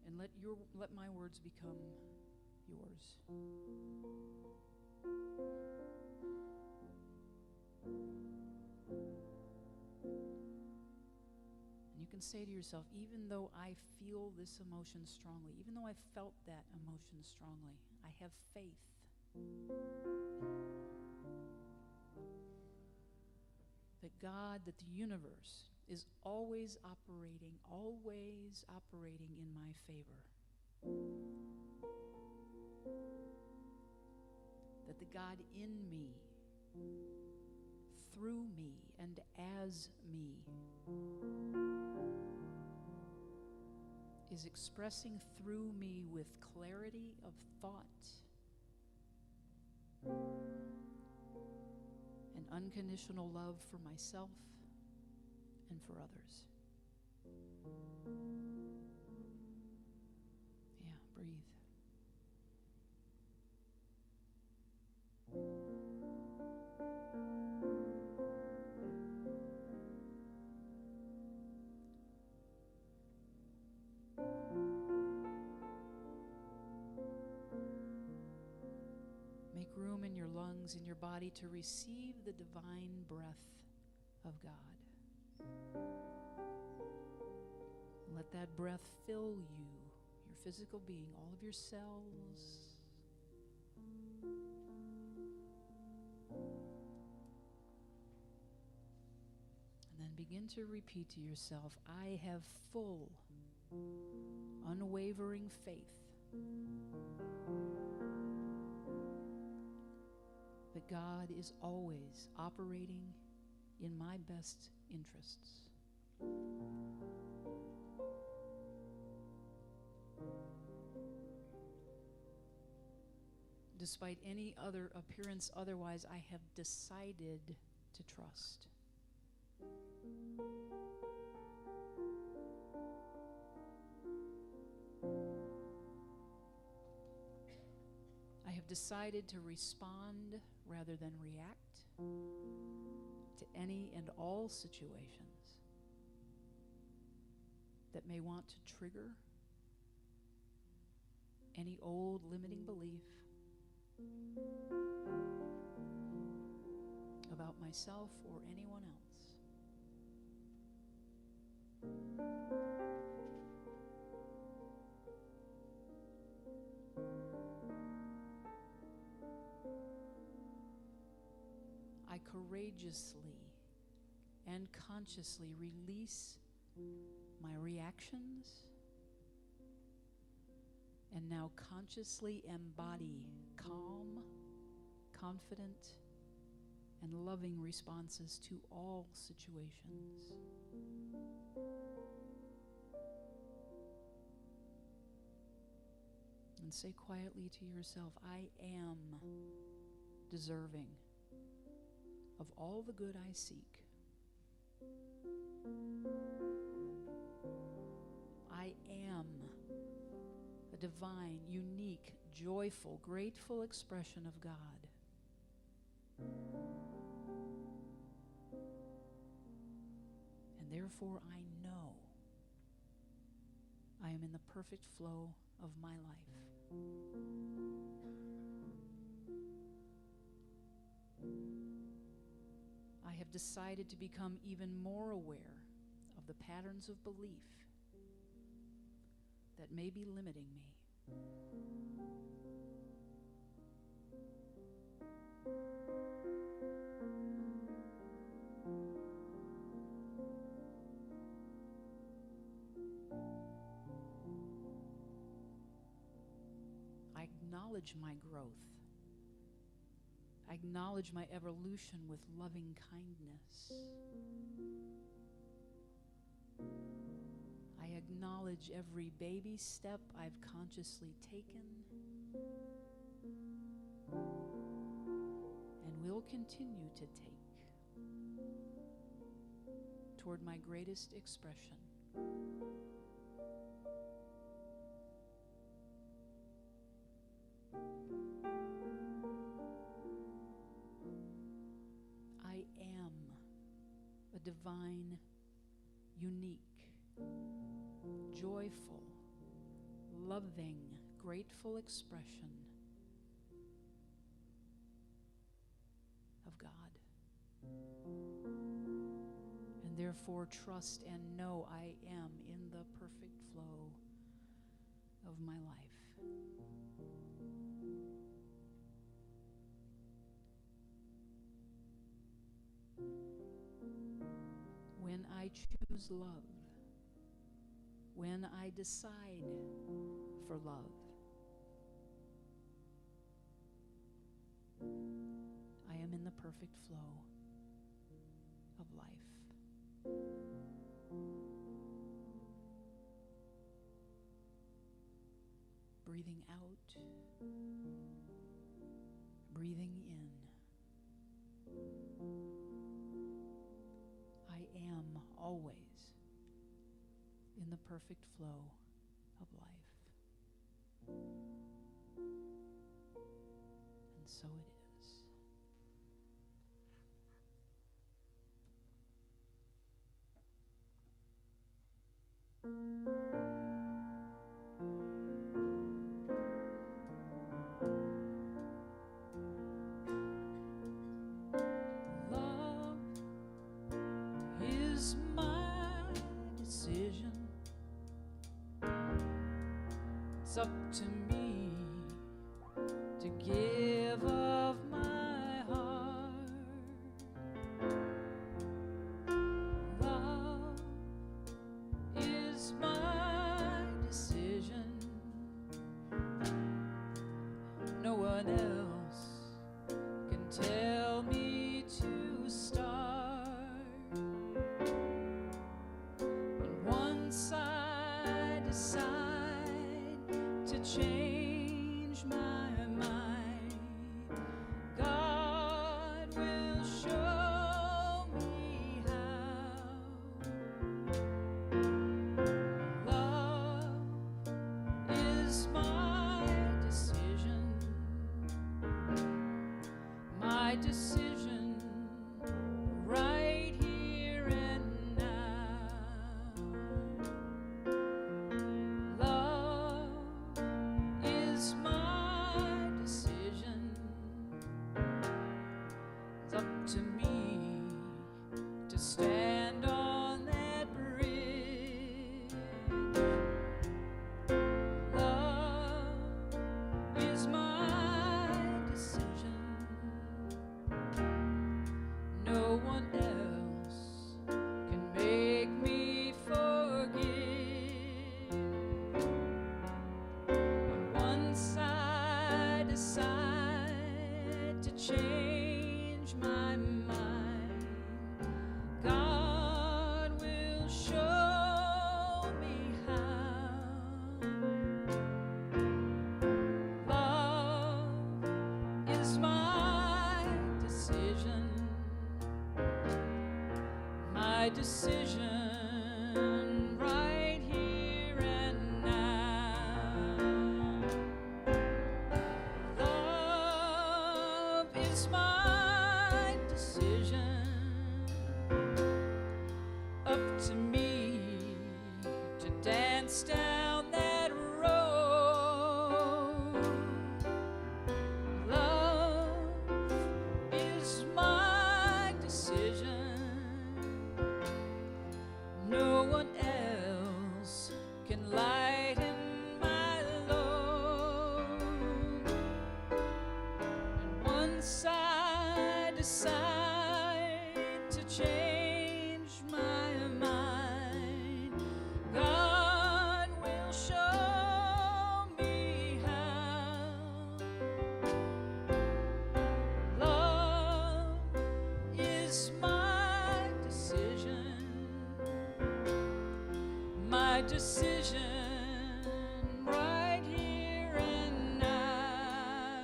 And let my words become yours. And you can say to yourself, even though I feel this emotion strongly, even though I felt that emotion strongly, I have faith that God, that the universe is always operating in my favor. That the God in me, through me, and as me is expressing through me with clarity of thought and unconditional love for myself and for others. Yeah, breathe. Make room in your lungs, in your body, to receive the divine breath of God. Let that breath fill you, your physical being, all of your cells. And then begin to repeat to yourself, I have full, unwavering faith that God is always operating in my best interests. Despite any other appearance otherwise, I have decided to trust. I have decided to respond rather than react to any and all situations that may want to trigger any old limiting belief about myself or anyone else. I courageously and consciously release my reactions and now consciously embody calm, confident, and loving responses to all situations. And say quietly to yourself, I am deserving of all the good I seek. I am a divine, unique, joyful, grateful expression of God. And therefore I know I am in the perfect flow of my life. I have decided to become even more aware of the patterns of belief that may be limiting me. I acknowledge my growth. I acknowledge my evolution with loving kindness. I acknowledge every baby step I've consciously taken and will continue to take toward my greatest expression. I am a divine, unique, joyful, loving, grateful expression of God. And therefore trust and know I am in the perfect flow of my life. When I choose love, when I decide for love, I am in the perfect flow of life. Breathing out, breathing in. I am always in the perfect flow of life. And so it is. Love is my decision. It's up to me to give of my heart. Love is my decision. No one else can tell me to start. And once I decide to change my mind, God will show me how. Love is my decision. My decision right here and now. Love is my decision. It's up to me to stand on that bridge. Love is my decision. No one else can make me forgive. And once I decide to change my mind, God will show me how. Love is my decision. My decision right here and now. Love is my decision. Up to me to dance down that road. Love is my decision. No I decide to change my mind, God will show me how. Love is my decision right here and now.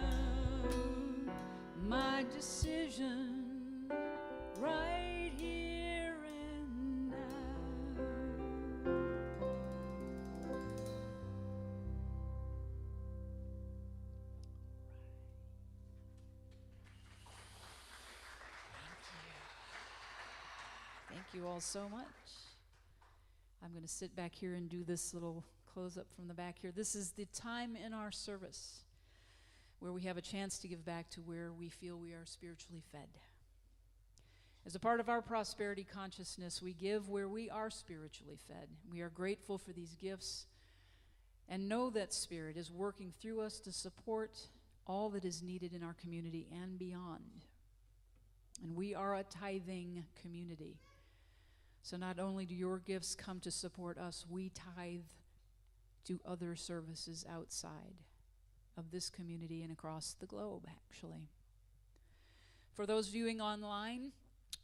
My decision right here and now. Thank you all so much. I'm going to sit back here and do this little close up from the back here. This is the time in our service where we have a chance to give back to where we feel we are spiritually fed. As a part of our prosperity consciousness, we give where we are spiritually fed. We are grateful for these gifts and know that Spirit is working through us to support all that is needed in our community and beyond. And we are a tithing community. So not only do your gifts come to support us, we tithe to other services outside of this community and across the globe, actually. For those viewing online,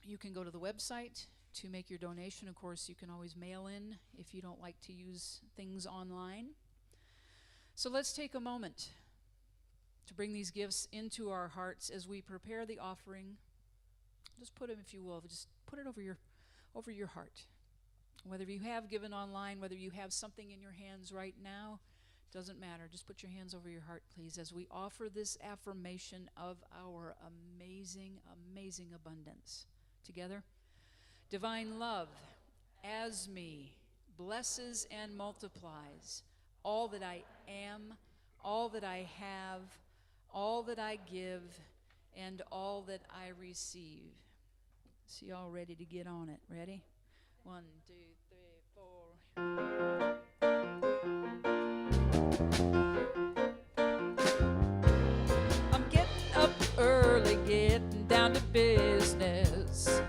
you can go to the website to make your donation. Of course, you can always mail in if you don't like to use things online. So let's take a moment to bring these gifts into our hearts as we prepare the offering. Just put them, if you will, just put it over your heart. Whether you have given online, whether you have something in your hands right now, doesn't matter. Just put your hands over your heart, please, as we offer this affirmation of our amazing, amazing abundance. Together. Divine love, as me, blesses and multiplies all that I am, all that I have, all that I give, and all that I receive. So y'all ready to get on it? Ready? 1, 2, 3, 4. I'm getting up early, getting down to business.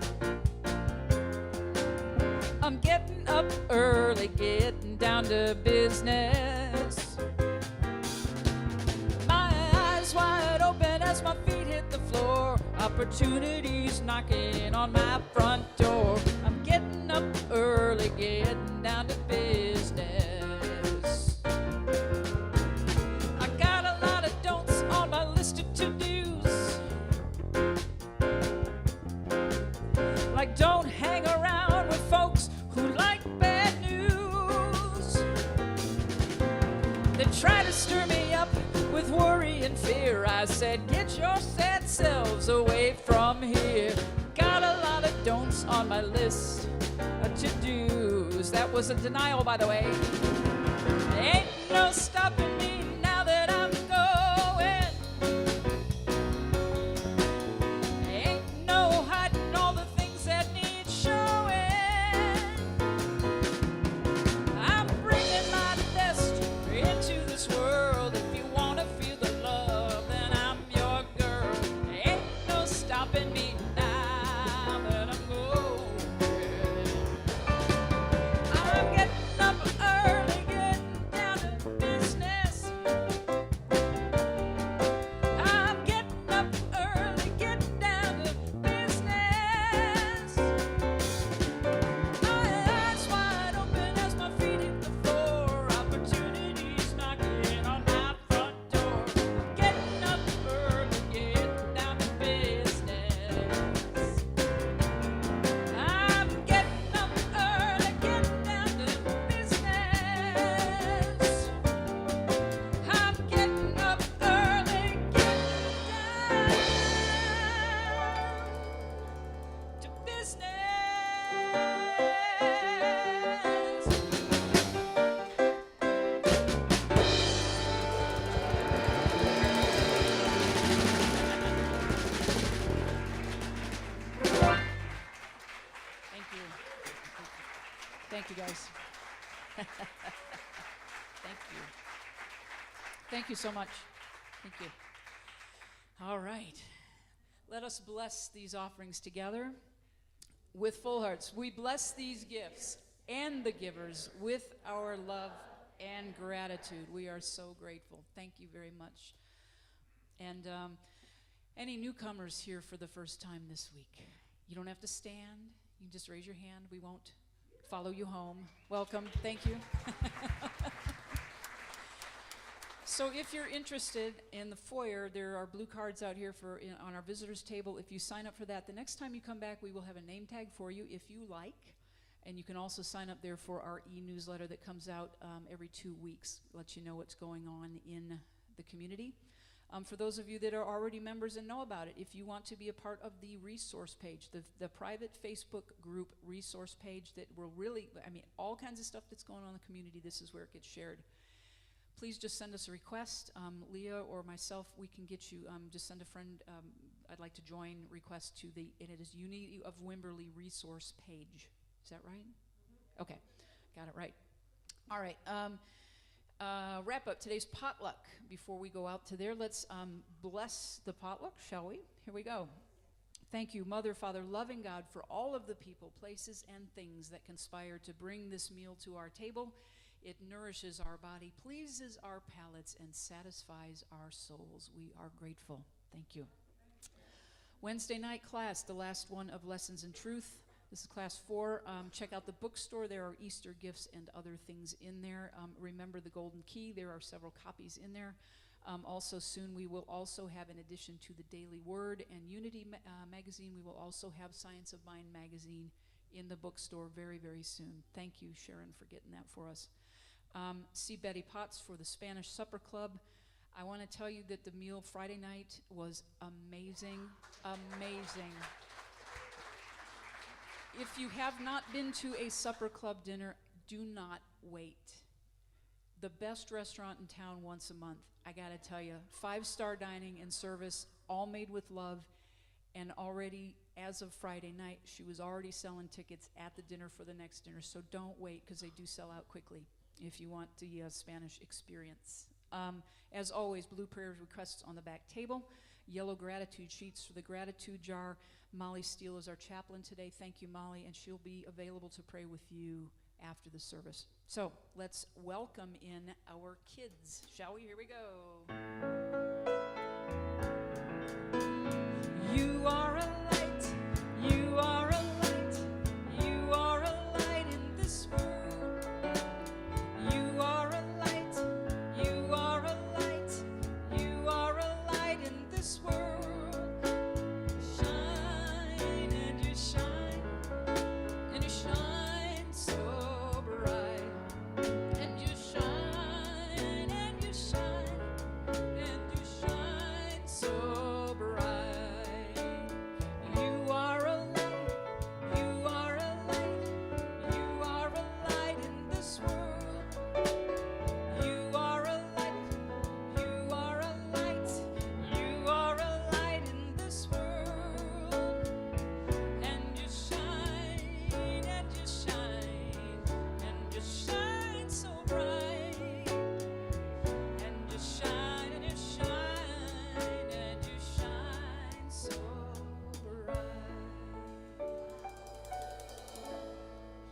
I'm getting up early, getting down to business. My eyes wide open as my feet hit the floor. Opportunities knocking on my front door. I'm getting up early, getting down to business. I got a lot of don'ts on my list of to-dos. Like don't hang around with folks who like bad news. They try to stir me up with worry and fear. I said, get your sad selves away from here. Got a lot of don'ts on my list of to-dos. That was a denial, by the way. Ain't no stopping me now that I'm going. Ain't no hiding all the things that need showing. I'm bringing my best into this world. If you want to feel the love, then I'm your girl. Ain't no stopping me now that I'm going. I'm getting up early, getting down to business. I'm getting up early, getting down to business. My eyes wide open as my feet hit the floor. Opportunities knocking on my front door. I'm getting up early, getting down to business. I'm getting up early, getting down to business. I'm getting up early, getting down to business. Thank you. Thank you, guys. Thank you. Thank you so much. Thank you. All right. Let us bless these offerings together with full hearts. We bless these gifts and the givers with our love and gratitude. We are so grateful. Thank you very much. And any newcomers here for the first time this week, you don't have to stand. You can just raise your hand. We won't follow you home. Welcome. Thank you. So if you're interested in the foyer, there are blue cards out here on our visitors table. If you sign up for that, the next time you come back, we will have a name tag for you if you like. And you can also sign up there for our e-newsletter that comes out every 2 weeks, let you know what's going on in the community. For those of you that are already members and know about it, if you want to be a part of the resource page, the private Facebook group resource page that will really, all kinds of stuff that's going on in the community, this is where it gets shared. Please just send us a request. Leah or myself, we can get you, just send a friend, I'd like to join, request to and it is Unity of Wimberley resource page. Is that right? Okay, got it right. All right, wrap up today's potluck. Before we go out to there, let's bless the potluck, shall we? Here we go. Thank you, Mother, Father, loving God, for all of the people, places, and things that conspire to bring this meal to our table. It nourishes our body, pleases our palates, and satisfies our souls. We are grateful. Thank you. Wednesday night class, the last one of Lessons in Truth. This is class 4. Check out the bookstore. There are Easter gifts and other things in there. Remember the Golden Key. There are several copies in there. Also soon we will also have, in addition to the Daily Word and Unity magazine, we will also have Science of Mind magazine in the bookstore very, very soon. Thank you, Sharon, for getting that for us. See Betty Potts for the Spanish Supper Club. I want to tell you that the meal Friday night was amazing, amazing. If you have not been to a supper club dinner, do not wait. The best restaurant in town once a month. I gotta tell you, 5-star dining and service, all made with love, and already, as of Friday night, she was already selling tickets at the dinner for the next dinner, so don't wait, because they do sell out quickly if you want the Spanish experience. As always, blue prayer requests on the back table, yellow gratitude sheets for the gratitude jar. Molly Steele is our chaplain today. Thank you, Molly, and she'll be available to pray with you after the service. So let's welcome in our kids, shall we? Here we go. You are a light, you are a light, you are a light in this world. You are a light, you are a light, you are a light in this world.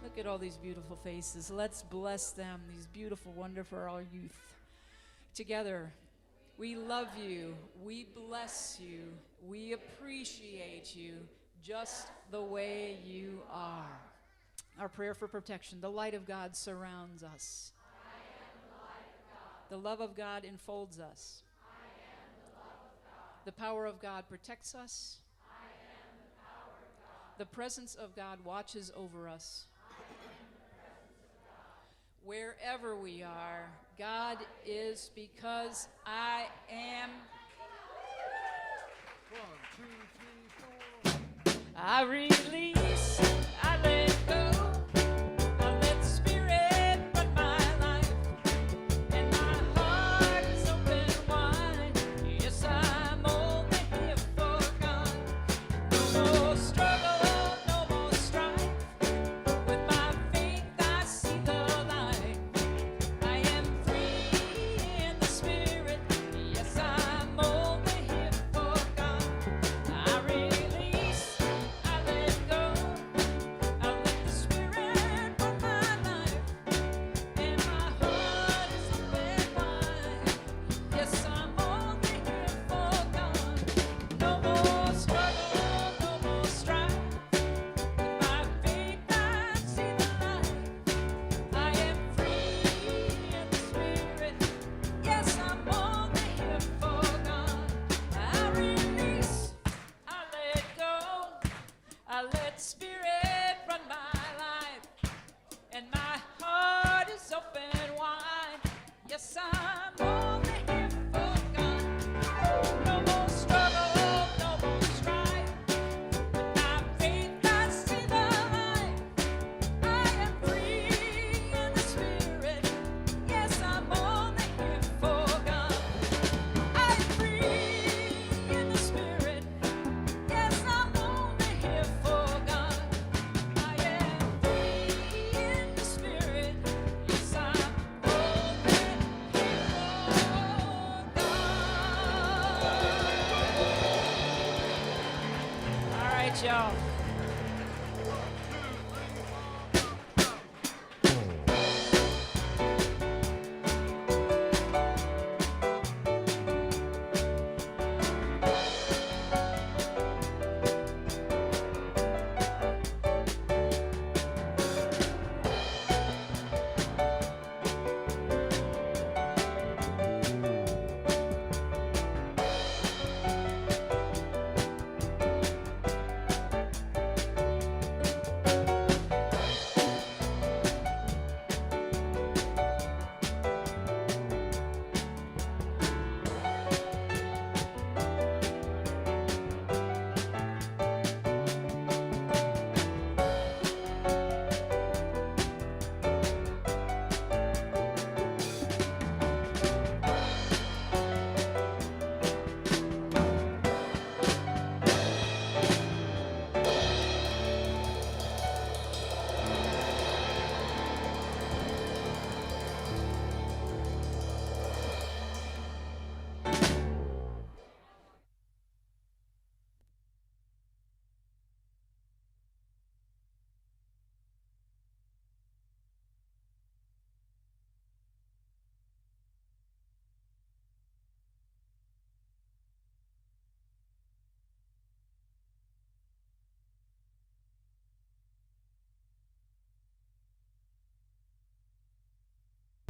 Look at all these beautiful faces. Let's bless them, these beautiful, wonderful, our youth. Together, we love you, we bless you, we appreciate you just the way you are. Our prayer for protection. The light of God surrounds us. I am the light of God. The love of God enfolds us. I am the love of God. The power of God protects us. I am the power of God. The presence of God watches over us. Wherever we are, God is, because I am. 1, 2, 3, 4. I release, I let go, I let the Spirit run my life, and my heart is open wide. Yes, I'm only here for God. No more struggle, no more strife. With my faith, I see the light. I am free in the Spirit. Yes, I'm only here for God. I right, y'all.